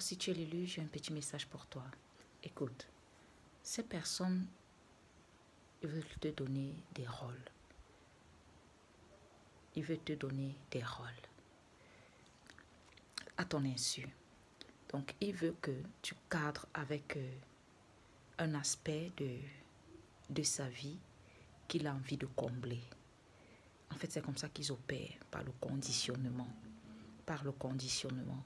Alors, si tu es l'élu, j'ai un petit message pour toi. Écoute, ces personnes veulent te donner des rôles. Ils veulent te donner des rôles à ton insu. Donc, il veut que tu cadres avec un aspect de sa vie qu'il a envie de combler. En fait, c'est comme ça qu'ils opèrent, par le conditionnement. Par le conditionnement.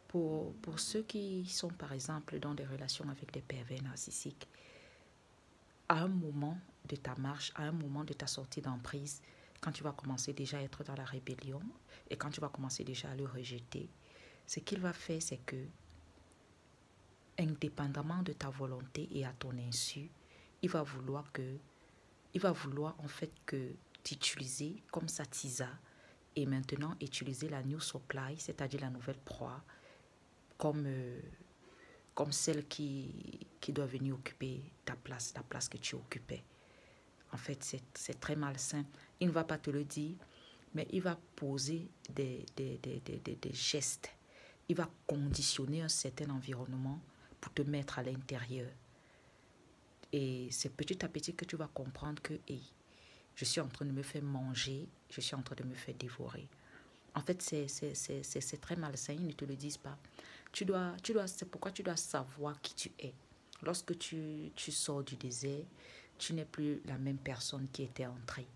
Pour ceux qui sont, par exemple, dans des relations avec des pervers narcissiques, à un moment de ta marche, à un moment de ta sortie d'emprise, quand tu vas commencer déjà à être dans la rébellion et quand tu vas commencer déjà à le rejeter, ce qu'il va faire, c'est que, indépendamment de ta volonté et à ton insu, il va vouloir en fait que t'utiliser comme sa tisa et maintenant utiliser la new supply, c'est-à-dire la nouvelle proie, comme celle qui doit venir occuper ta place, la place que tu occupais. En fait, c'est très malsain. Il ne va pas te le dire, mais il va poser des gestes. Il va conditionner un certain environnement pour te mettre à l'intérieur. Et c'est petit à petit que tu vas comprendre que hey, je suis en train de me faire manger, je suis en train de me faire dévorer. En fait, c'est très malsain, ils ne te le disent pas. C'est pourquoi tu dois savoir qui tu es. Lorsque tu sors du désert, tu n'es plus la même personne qui était entrée.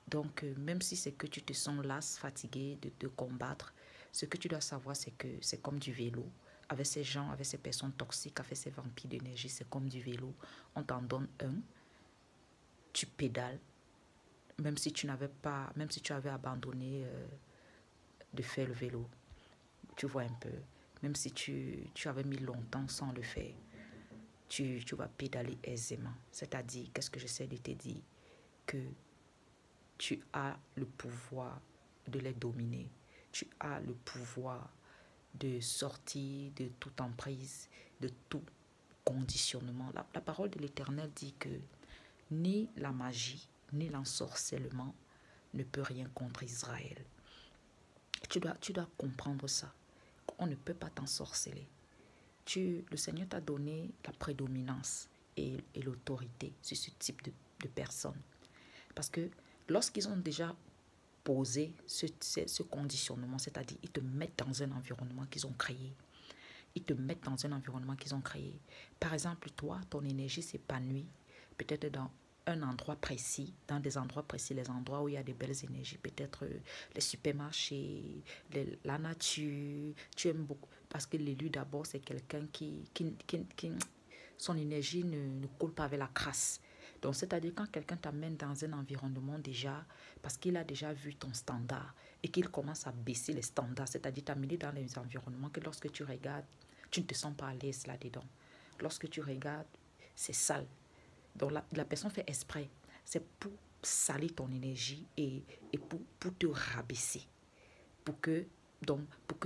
Donc, même si c'est que tu te sens lasse, fatigué de te combattre, ce que tu dois savoir, c'est que c'est comme du vélo. Avec ces gens, avec ces personnes toxiques, avec ces vampires d'énergie, c'est comme du vélo. On t'en donne un, tu pédales, même si tu avais abandonné de faire le vélo. Tu vois un peu, même si tu avais mis longtemps sans le faire, tu vas pédaler aisément. C'est-à-dire, qu'est-ce que j'essaie de te dire? Que tu as le pouvoir de les dominer. Tu as le pouvoir de sortir de toute emprise, de tout conditionnement. La parole de l'Éternel dit que ni la magie, ni l'ensorcellement ne peut rien contre Israël. Tu dois comprendre ça. On ne peut pas t'ensorceler. Le Seigneur t'a donné la prédominance et l'autorité sur ce type de personnes. Parce que lorsqu'ils ont déjà posé ce conditionnement, c'est-à-dire ils te mettent dans un environnement qu'ils ont créé. Ils te mettent dans un environnement qu'ils ont créé. Par exemple, toi, ton énergie s'épanouit peut-être dans un endroit précis, dans des endroits précis, les endroits où il y a des belles énergies, peut-être les supermarchés, la nature. Tu aimes beaucoup, parce que l'élu d'abord, c'est quelqu'un qui son énergie ne coule pas avec la crasse. Donc, c'est-à-dire quand quelqu'un t'amène dans un environnement déjà, parce qu'il a déjà vu ton standard et qu'il commence à baisser les standards, c'est-à-dire t'amener dans les environnements que lorsque tu regardes, tu ne te sens pas à l'aise là-dedans. Lorsque tu regardes, c'est sale. Donc, la personne fait exprès. C'est pour salir ton énergie et pour te rabaisser. Pour que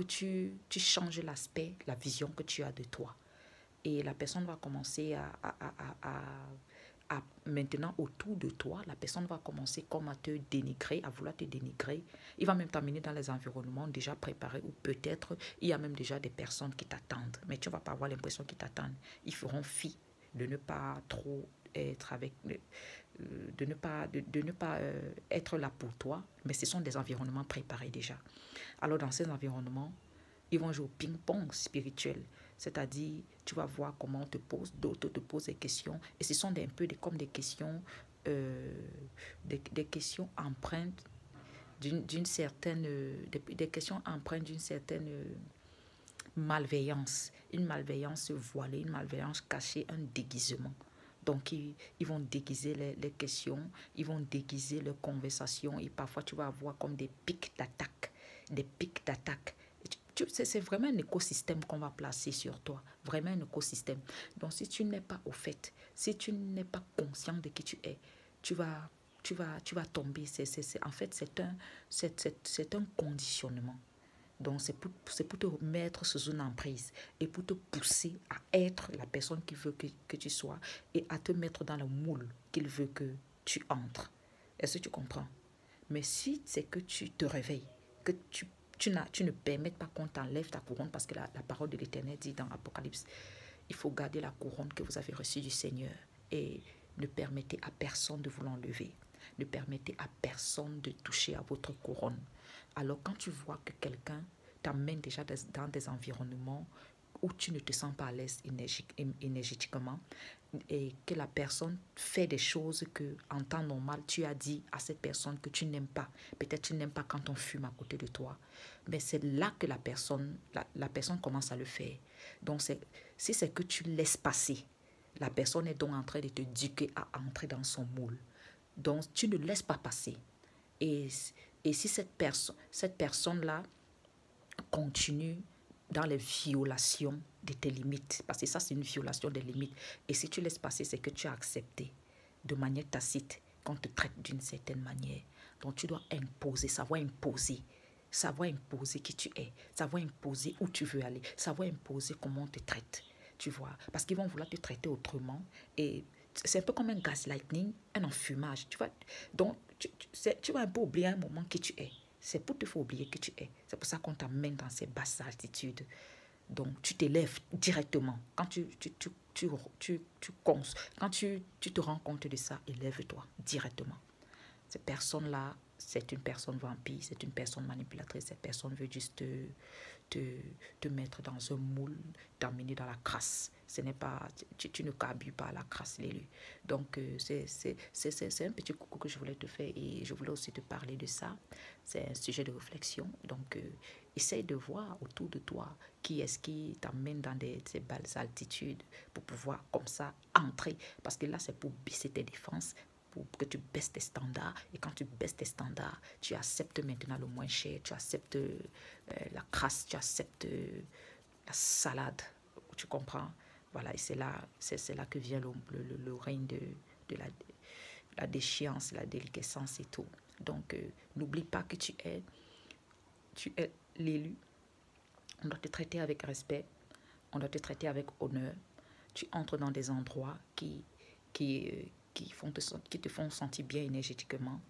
tu changes l'aspect, la vision que tu as de toi. Et la personne va commencer à maintenant autour de toi, la personne va commencer comme à te dénigrer, à vouloir te dénigrer. Il va même t'amener dans les environnements déjà préparés où peut-être il y a même déjà des personnes qui t'attendent. Mais tu ne vas pas avoir l'impression qu'ils t'attendent. Ils feront fi de ne pas trop être avec, de ne pas être là pour toi. Mais ce sont des environnements préparés déjà. Alors dans ces environnements, ils vont jouer au ping-pong spirituel. C'est-à-dire, tu vas voir comment on te pose, d'autres te posent des questions. Et ce sont comme des questions, des questions empreintes d'une certaine, des questions empreintes d'une certaine malveillance. Une malveillance voilée, une malveillance cachée, un déguisement. Donc, ils vont déguiser les questions, ils vont déguiser leurs conversations et parfois tu vas avoir comme des pics d'attaque. Des pics d'attaque. C'est vraiment un écosystème qu'on va placer sur toi. Vraiment un écosystème. Donc, si tu n'es pas au fait, si tu n'es pas conscient de qui tu es, tu vas tomber. En fait, c'est un conditionnement. Donc, c'est pour te mettre sous une emprise et pour te pousser à être la personne qu'il veut que tu sois et à te mettre dans le moule qu'il veut que tu entres. Est-ce que tu comprends? Mais si c'est que tu te réveilles, que tu tu ne permets pas qu'on t'enlève ta couronne parce que la parole de l'Éternel dit dans Apocalypse, il faut garder la couronne que vous avez reçue du Seigneur et ne permettez à personne de vous l'enlever. Ne permettez à personne de toucher à votre couronne. Alors quand tu vois que quelqu'un t'amène déjà dans des environnements où tu ne te sens pas à l'aise énergétiquement et que la personne fait des choses que en temps normal tu as dit à cette personne que tu n'aimes pas. Peut-être tu n'aimes pas quand on fume à côté de toi. Mais c'est là que la personne commence à le faire. Donc si c'est que tu laisses passer, la personne est donc en train de te éduquer à entrer dans son moule. Donc tu ne laisses pas passer. Et si cette personne-là continue dans les violations de tes limites, parce que ça c'est une violation des limites, et si tu laisses passer, c'est que tu as accepté de manière tacite qu'on te traite d'une certaine manière. Donc tu dois savoir imposer qui tu es, savoir imposer où tu veux aller, savoir imposer comment on te traite, tu vois, parce qu'ils vont vouloir te traiter autrement, et c'est un peu comme un gaslighting, un enfumage, tu vois. Donc tu vas un peu oublier un moment qui tu es. C'est pour te faire oublier que tu es. C'est pour ça qu'on t'amène dans ces basses altitudes. Donc, tu t'élèves directement. Quand quand tu te rends compte de ça, élève-toi directement. Cette personne-là, c'est une personne vampire, c'est une personne manipulatrice. Cette personne veut juste te mettre dans un moule, t'emmener dans la crasse. Ce n'est pas, tu ne carbues pas à la crasse, l'élu. Donc, c'est un petit coucou que je voulais te faire et je voulais aussi te parler de ça. C'est un sujet de réflexion. Donc, essaye de voir autour de toi qui est-ce qui t'emmène dans ces belles altitudes pour pouvoir comme ça entrer. Parce que là, c'est pour baisser tes défenses, pour que tu baisses tes standards. Et quand tu baisses tes standards, tu acceptes maintenant le moins cher, tu acceptes la crasse, tu acceptes la salade. Tu comprends? Voilà, et c'est là que vient le règne de la déchéance, la déliquescence et tout. Donc, n'oublie pas que tu es l'élu. On doit te traiter avec respect, on doit te traiter avec honneur. Tu entres dans des endroits qui te font sentir bien énergétiquement.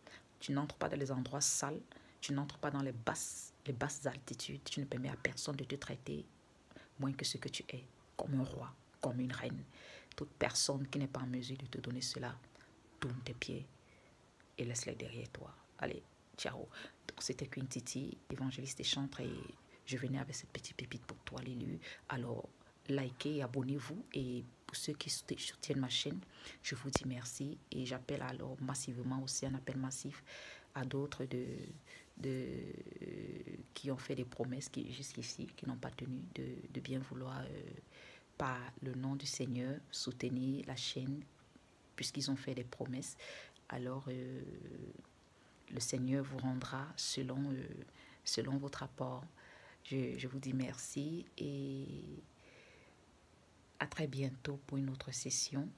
Tu n'entres pas dans les endroits sales, tu n'entres pas dans les basses altitudes. Tu ne permets à personne de te traiter moins que ce que tu es, comme un roi, comme une reine. Toute personne qui n'est pas en mesure de te donner cela, tourne tes pieds et laisse-les derrière toi. Allez, ciao. Donc, c'était Queen Titi, évangéliste et chantre, et je venais avec cette petite pépite pour toi, l'élu. Alors, likez, abonnez-vous, et pour ceux qui soutiennent ma chaîne, je vous dis merci, et j'appelle alors massivement aussi un appel massif à d'autres qui ont fait des promesses jusqu'ici, qui n'ont pas tenu, de bien vouloir, par le nom du Seigneur, soutenir la chaîne, puisqu'ils ont fait des promesses. Alors, le Seigneur vous rendra selon votre apport. Je vous dis merci et à très bientôt pour une autre session.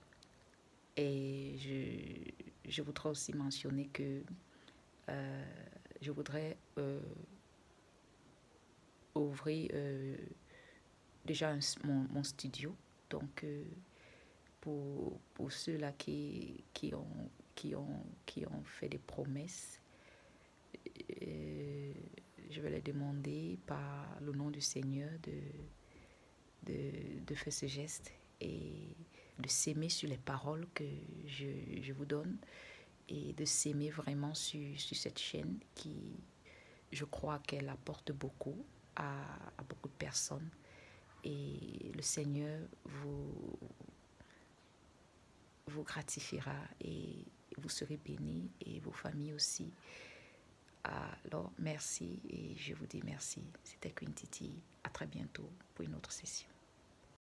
Et je voudrais aussi mentionner que je voudrais ouvrir déjà mon studio. Donc, pour ceux-là qui ont fait des promesses, je vais les demander par le nom du Seigneur de faire ce geste et de s'aimer sur les paroles que je vous donne, et de s'aimer vraiment sur cette chaîne qui, je crois qu'elle apporte beaucoup à beaucoup de personnes, et le Seigneur vous gratifiera et vous serez bénis, et vos familles aussi. Alors, merci, et je vous dis merci. C'était Queen Titi. À très bientôt pour une autre session.